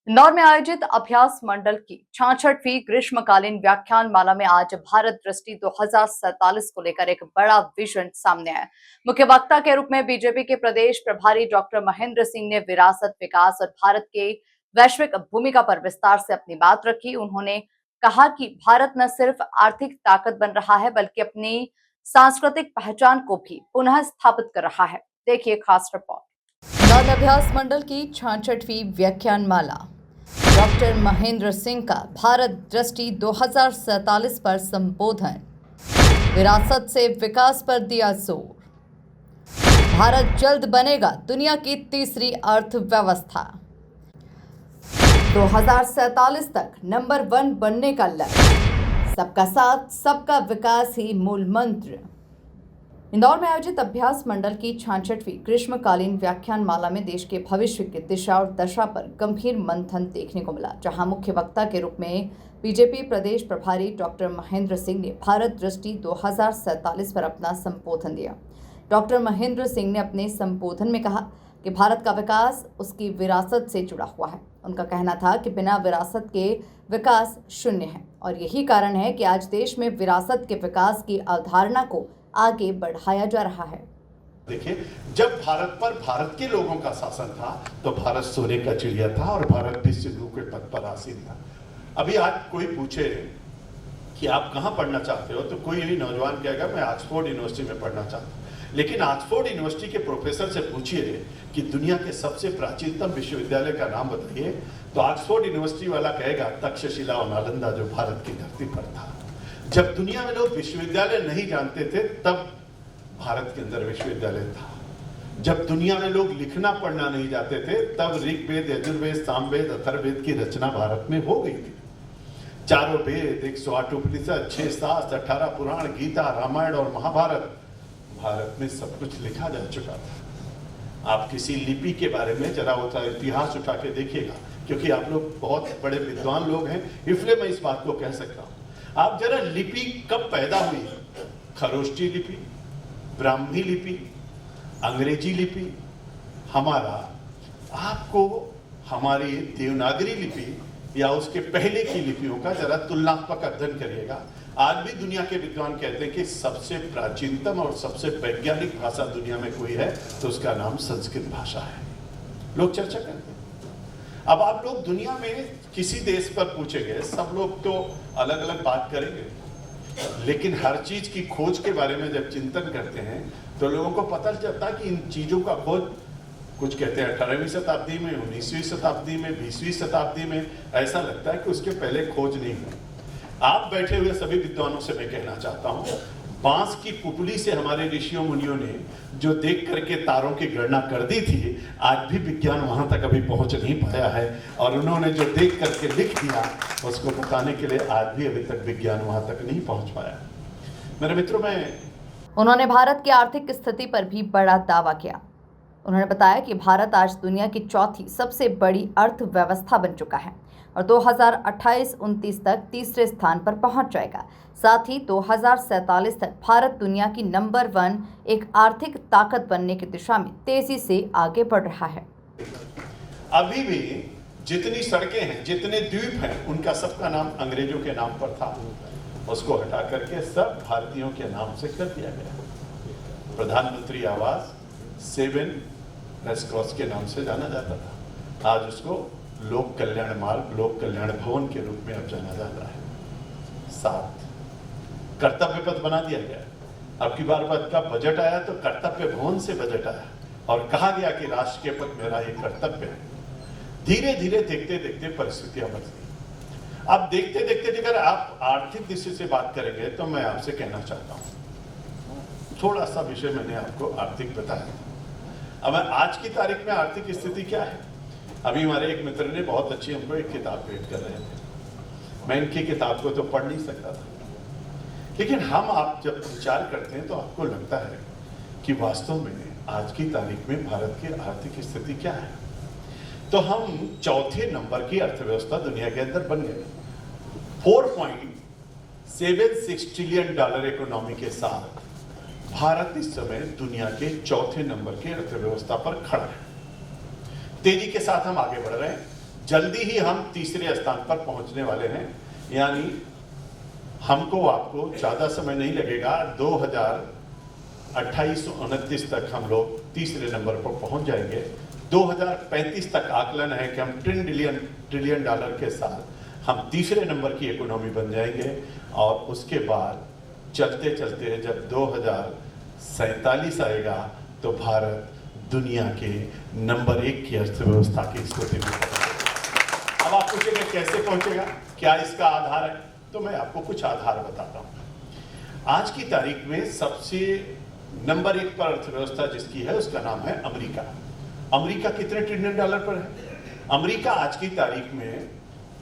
इंदौर में आयोजित अभ्यास मंडल की 66वीं ग्रीष्मकालीन व्याख्यान माला में आज भारत दृष्टि 2047 को लेकर एक बड़ा विजन सामने आया। मुख्य वक्ता के रूप में बीजेपी के प्रदेश प्रभारी डॉक्टर महेंद्र सिंह ने विरासत, विकास और भारत के वैश्विक भूमिका पर विस्तार से अपनी बात रखी। उन्होंने कहा कि भारत न सिर्फ आर्थिक ताकत बन रहा है बल्कि अपनी सांस्कृतिक पहचान को भी पुनः स्थापित कर रहा है। देखिए खास रिपोर्ट। इंदौर अभ्यास मंडल की 66वीं व्याख्यान माला डॉक्टर महेंद्र सिंह का भारत दृष्टि 2047 पर संबोधन। विरासत से विकास पर दिया जोर। भारत जल्द बनेगा दुनिया की तीसरी अर्थव्यवस्था। 2047 तक नंबर 1 बनने का लक्ष्य। सबका साथ, सबका विकास ही मूल मंत्र। इंदौर में आयोजित अभ्यास मंडल की 66वीं ग्रीष्मकालीन व्याख्यान माला में देश के भविष्य की दिशा और दशा पर गंभीर मंथन देखने को मिला, जहां मुख्य वक्ता के रूप में बीजेपी प्रदेश प्रभारी डॉक्टर महेंद्र सिंह ने भारत दृष्टि 2047 पर अपना संबोधन दिया। डॉक्टर महेंद्र सिंह ने अपने संबोधन में कहा कि भारत का विकास उसकी विरासत से जुड़ा हुआ है। उनका कहना था कि बिना विरासत के विकास शून्य है और यही कारण है कि आज देश में विरासत के विकास की अवधारणा को आगे बढ़ाया जा रहा है। देखिए, जब भारत पर भारत के लोगों का शासन था तो भारत सोने का चिड़िया था और भारत भी सिंधु के पद पर आसीन था। अभी आज कोई पूछे कि आप कहाँ पढ़ना चाहते हो तो कोई भी नौजवान कहेगा मैं ऑक्सफोर्ड यूनिवर्सिटी में पढ़ना चाहता हूँ, लेकिन ऑक्सफोर्ड यूनिवर्सिटी के प्रोफेसर से पूछिए कि दुनिया के सबसे प्राचीनतम विश्वविद्यालय का नाम बताइए तो ऑक्सफोर्ड यूनिवर्सिटी वाला कहेगा तक्षशिला और नालंदा, जो भारत की धरती पर था। जब दुनिया में लोग विश्वविद्यालय नहीं जानते थे तब भारत के अंदर विश्वविद्यालय था। जब दुनिया में लोग लिखना पढ़ना नहीं जाते थे तब ऋग्वेद, यजुर्वेद, सामवेद, अथर्ववेद की रचना भारत में हो गई थी। चारों वेद, 108 उपनिषद, 6 शास्त्र, 18 पुराण, गीता, रामायण और महाभारत, भारत में सब कुछ लिखा जा चुका था। आप किसी लिपि के बारे में जरा होता इतिहास उठा के देखिएगा, क्योंकि आप लोग बहुत बड़े विद्वान लोग हैं, इसलिए मैं इस बात को कह सकता हूं। आप जरा लिपि कब पैदा हुई? खरोष्टी लिपि, ब्राह्मी लिपि, अंग्रेजी लिपि, हमारा आपको हमारी देवनागरी लिपि या उसके पहले की लिपियों का जरा तुलनात्मक अध्ययन करिएगा। आज भी दुनिया के विद्वान कहते हैं कि सबसे प्राचीनतम और सबसे वैज्ञानिक भाषा दुनिया में कोई है तो उसका नाम संस्कृत भाषा है। लोग चर्चा करते हैं। अब आप लोग दुनिया में किसी देश पर पूछेंगे, सब लोग तो अलग अलग बात करेंगे, लेकिन हर चीज की खोज के बारे में जब चिंतन करते हैं तो लोगों को पता चलता है कि इन चीजों का खोज, कुछ कहते हैं 18वीं शताब्दी में, 19वीं शताब्दी में, 20वीं शताब्दी में, ऐसा लगता है कि उसके पहले खोज नहीं हुई। आप बैठे हुए सभी विद्वानों से मैं कहना चाहता हूं, बांस की पुपली से हमारे ऋषियों मुनियों ने जो देख करके तारों की गणना कर दी थी, आज भी विज्ञान वहां तक अभी पहुंच नहीं पाया है और उन्होंने जो देख करके लिख दिया उसको बताने के लिए आज भी अभी तक विज्ञान वहां तक नहीं पहुंच पाया। मेरे मित्रों, उन्होंने भारत की आर्थिक स्थिति पर भी बड़ा दावा किया। उन्होंने बताया कि भारत आज दुनिया की चौथी सबसे बड़ी अर्थव्यवस्था बन चुका है और 2028-29 तक तीसरे स्थान पर पहुंच जाएगा। साथ ही 2047 तक भारत दुनिया की नंबर 1 एक आर्थिक ताकत बनने की दिशा में तेजी से आगे बढ़ रहा है। अभी भी जितनी सड़कें हैं, जितने द्वीप हैं, उनका सबका नाम अंग्रेजों के नाम पर था, उसको हटा करके सब भारतीयों के नाम से कर दिया गया। प्रधानमंत्री आवास 7 रेस क्रॉस के नाम से जाना जाता था, आज उसको लोक कल्याण मार्ग, लोक कल्याण भवन के रूप में अब जाना जाता है। 7 कर्तव्य पथ बना दिया गया। अब की बार का बजट आया तो कर्तव्य भवन से बजट आया और कहा गया कि राष्ट्र के पथ मेरा ये कर्तव्य है। धीरे धीरे देखते देखते परिस्थितियां बदली। अब देखते देखते अगर आप आर्थिक दृष्टि से बात करेंगे तो मैं आपसे कहना चाहता हूं, थोड़ा सा विषय मैंने आपको आर्थिक बताया। अब आज की तारीख में आर्थिक स्थिति क्या है? अभी हमारे एक मित्र ने बहुत अच्छी हमको एक किताब भेंट कर रहे थे। मैं इनकी किताब को तो पढ़ नहीं सकता था, लेकिन आप जब विचार करते हैं तो आपको लगता है कि वास्तव में आज की तारीख में भारत की आर्थिक स्थिति क्या है। तो हम चौथे नंबर की अर्थव्यवस्था दुनिया के अंदर बन गए। $4.76 ट्रिलियन इकोनॉमी के साथ भारत इस समय दुनिया के चौथे नंबर की अर्थव्यवस्था पर खड़ा है। तेजी के साथ हम आगे बढ़ रहे हैं। जल्दी ही हम तीसरे स्थान पर पहुंचने वाले हैं, यानी हमको आपको ज़्यादा समय नहीं लगेगा, 2028-29 तक हम लोग तीसरे नंबर पर पहुंच जाएंगे। 2035 तक आकलन है कि हम ट्रिलियन डॉलर के साथ हम तीसरे नंबर की इकोनॉमी बन जाएंगे, और उसके बाद चलते चलते जब 2047 आएगा तो भारत दुनिया के नंबर 1 की अर्थव्यवस्था की स्थिति में। अब आप पूछेंगे कैसे पहुंचेगा, क्या इसका आधार है? तो मैं आपको कुछ आधार बताता हूं। आज की तारीख में सबसे नंबर 1 पर अर्थव्यवस्था जिसकी है उसका नाम है अमेरिका। अमेरिका कितने ट्रिलियन डॉलर पर है? अमेरिका आज की तारीख में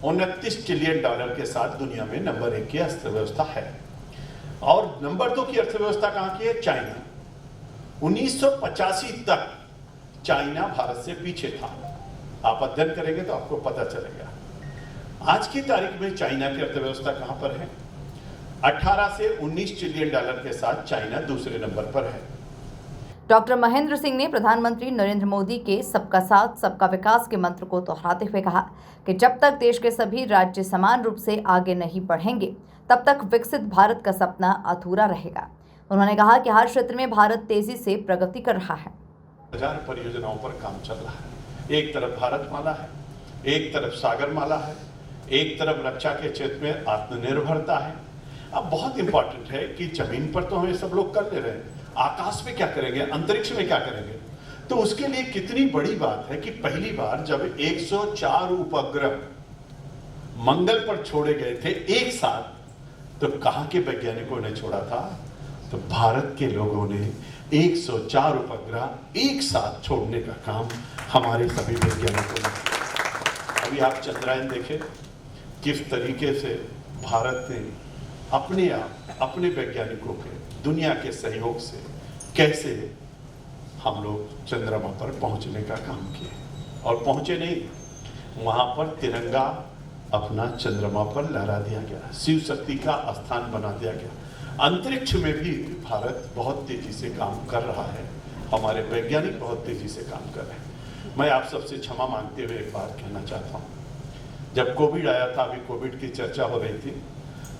29 ट्रिलियन डॉलर के साथ दुनिया में नंबर 1 की अर्थव्यवस्था है। और नंबर 2 की अर्थव्यवस्था कहां की है? चाइना। 1985 तक चाइना भारत से पीछे था। आप अध्ययन करेंगे तो आपको पता चलेगा। आज की तारीख में चाइना की अर्थव्यवस्था कहां पर है? 18 से 19 ट्रिलियन डॉलर के साथ चाइना दूसरे नंबर पर है। डॉक्टर महेंद्र सिंह ने प्रधानमंत्री नरेंद्र मोदी के सबका साथ सबका विकास के मंत्र को दोहराते हुए कहा कि जब तक देश के सभी राज्य समान रूप से आगे नहीं बढ़ेंगे तब तक विकसित भारत का सपना अधूरा रहेगा। उन्होंने कहा कि हर क्षेत्र में भारत तेजी से प्रगति कर रहा है। 1000 परियोजनाओं पर काम चल रहा है। एक तरफ भारतमाला है, एक तरफ सागरमाला है, एक तरफ रक्षा के क्षेत्र में आत्मनिर्भरता है। अब बहुत इंपॉर्टेंट है कि जमीन पर तो हमें सब लोग कर ले रहे हैं, आकाश में क्या करेंगे, अंतरिक्ष में क्या करेंगे? तो उसके लिए कितनी बड़ी बात है कि पहली बार जब 104 उपग्रह मंगल पर छोड़े गए थे एक साथ, तो कहां के वैज्ञानिकों ने छोड़ा था? तो भारत के लोगों ने 104 उपग्रह एक साथ छोड़ने का काम हमारे सभी वैज्ञानिकों ने किया। अभी आप चंद्रयान देखें, किस तरीके से भारत ने अपने आप अपने वैज्ञानिकों के दुनिया के सहयोग से कैसे हम लोग चंद्रमा पर पहुंचने का काम किए। और पहुंचे नहीं, वहां पर तिरंगा अपना चंद्रमा पर लहरा दिया गया, शिव शक्ति का स्थान बना दिया गया। अंतरिक्ष में भी भारत बहुत तेजी से काम कर रहा है, हमारे वैज्ञानिक बहुत तेजी से काम कर रहे हैं। मैं आप सबसे क्षमा मांगते हुए एक बात कहना चाहता हूँ। जब कोविड आया था, अभी कोविड की चर्चा हो रही थी,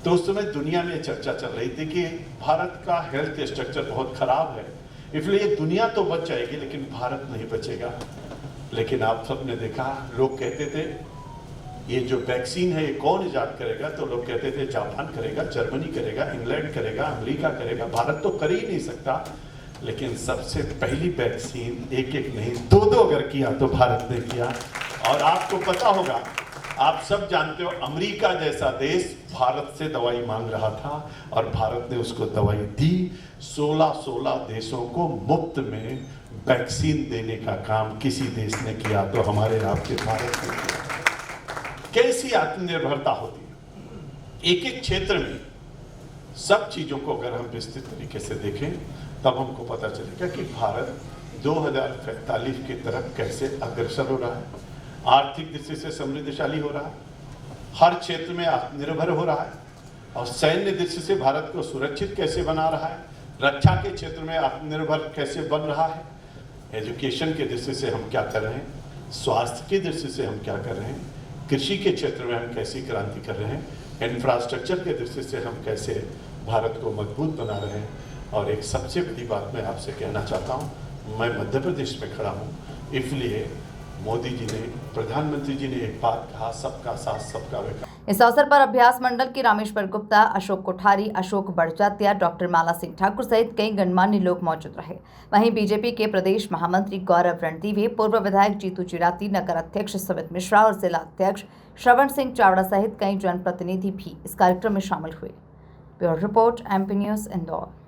तो उस समय दुनिया में चर्चा चल रही थी कि भारत का हेल्थ स्ट्रक्चर बहुत खराब है, इसलिए दुनिया तो बच जाएगी लेकिन भारत नहीं बचेगा। लेकिन आप सबने देखा, लोग कहते थे ये जो वैक्सीन है ये कौन इजाद करेगा? तो लोग कहते थे जापान करेगा, जर्मनी करेगा, इंग्लैंड करेगा, अमेरिका करेगा, भारत तो कर ही नहीं सकता। लेकिन सबसे पहली वैक्सीन एक नहीं 2 अगर किया तो भारत ने किया। और आपको पता होगा, आप सब जानते हो, अमेरिका जैसा देश भारत से दवाई मांग रहा था और भारत ने उसको दवाई दी। 16 देशों को मुफ्त में वैक्सीन देने का काम किसी देश ने किया तो हमारे आपके भारत ने किया। कैसी आत्मनिर्भरता होती है? एक क्षेत्र में सब चीजों को अगर हम विस्तृत तरीके से देखें तब हमको पता चलेगा कि भारत 2045 की तरफ कैसे अग्रसर हो रहा है, आर्थिक दृष्टि से समृद्धशाली हो रहा है, हर क्षेत्र में आत्मनिर्भर हो रहा है, और सैन्य दृष्टि से भारत को सुरक्षित कैसे बना रहा है, रक्षा के क्षेत्र में आत्मनिर्भर कैसे बन रहा है, एजुकेशन के दृष्टि से हम क्या कर रहे हैं, स्वास्थ्य की दृष्टि से हम क्या कर रहे हैं, कृषि के क्षेत्र में हम कैसी क्रांति कर रहे हैं, इंफ्रास्ट्रक्चर के दृष्टि से हम कैसे भारत को मजबूत बना रहे हैं। और एक सबसे बड़ी बात मैं आपसे कहना चाहता हूँ, मैं मध्य प्रदेश में खड़ा हूँ, इसलिए मोदी जी ने, प्रधानमंत्री जी ने एक बात कहा, सबका साथ सबका विकास। इस अवसर पर अभ्यास मंडल के रामेश्वर गुप्ता, अशोक कोठारी, अशोक बड़जात्या, डॉक्टर माला सिंह ठाकुर सहित कई गणमान्य लोग मौजूद रहे। वहीं बीजेपी के प्रदेश महामंत्री गौरव रणदीवे, पूर्व विधायक जीतू चिराती, नगर अध्यक्ष सुमित मिश्रा और जिला अध्यक्ष श्रवण सिंह चावड़ा सहित कई जनप्रतिनिधि भी इस कार्यक्रम में शामिल हुए। Bureau report, MP news, Indore.